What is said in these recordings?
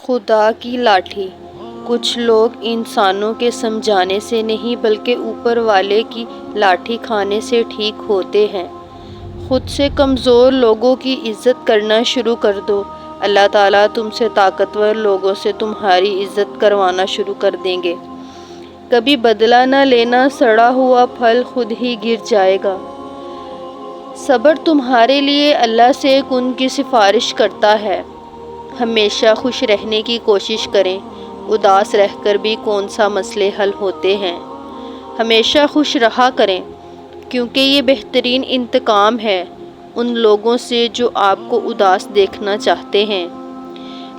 خدا کی لاٹھی۔ کچھ لوگ انسانوں کے سمجھانے سے نہیں بلکہ اوپر والے کی لاٹھی کھانے سے ٹھیک ہوتے ہیں۔ خود سے کمزور لوگوں کی عزت کرنا شروع کر دو، اللہ تعالیٰ تم سے طاقتور لوگوں سے تمہاری عزت کروانا شروع کر دیں گے۔ کبھی بدلہ نہ لینا، سڑا ہوا پھل خود ہی گر جائے گا۔ صبر تمہارے لیے اللہ سے کن کی سفارش کرتا ہے۔ ہمیشہ خوش رہنے کی کوشش کریں، اداس رہ کر بھی کون سا مسئلے حل ہوتے ہیں۔ ہمیشہ خوش رہا کریں، کیونکہ یہ بہترین انتقام ہے ان لوگوں سے جو آپ کو اداس دیکھنا چاہتے ہیں۔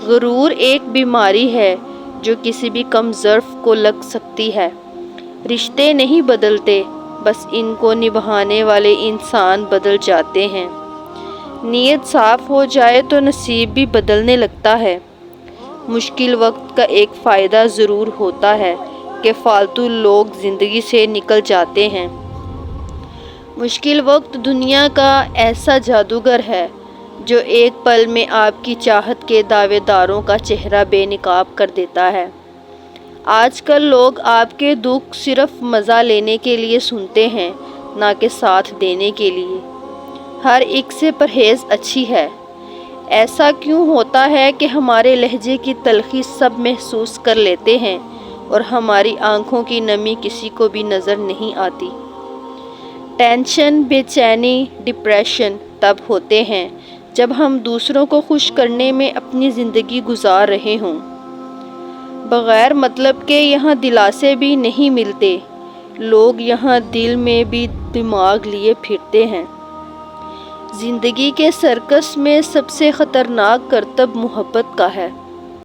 غرور ایک بیماری ہے جو کسی بھی کم ظرف کو لگ سکتی ہے۔ رشتے نہیں بدلتے، بس ان کو نبھانے والے انسان بدل جاتے ہیں۔ نیت صاف ہو جائے تو نصیب بھی بدلنے لگتا ہے۔ مشکل وقت کا ایک فائدہ ضرور ہوتا ہے کہ فالتو لوگ زندگی سے نکل جاتے ہیں۔ مشکل وقت دنیا کا ایسا جادوگر ہے جو ایک پل میں آپ کی چاہت کے دعوے داروں کا چہرہ بے نقاب کر دیتا ہے۔ آج کل لوگ آپ کے دکھ صرف مزہ لینے کے لیے سنتے ہیں، نہ کہ ساتھ دینے کے لیے۔ ہر ایک سے پرہیز اچھی ہے۔ ایسا کیوں ہوتا ہے کہ ہمارے لہجے کی تلخی سب محسوس کر لیتے ہیں اور ہماری آنکھوں کی نمی کسی کو بھی نظر نہیں آتی؟ ٹینشن، بے چینی، ڈپریشن تب ہوتے ہیں جب ہم دوسروں کو خوش کرنے میں اپنی زندگی گزار رہے ہوں۔ بغیر مطلب کے یہاں دلاسے بھی نہیں ملتے، لوگ یہاں دل میں بھی دماغ لیے پھرتے ہیں۔ زندگی کے سرکس میں سب سے خطرناک کرتب محبت کا ہے۔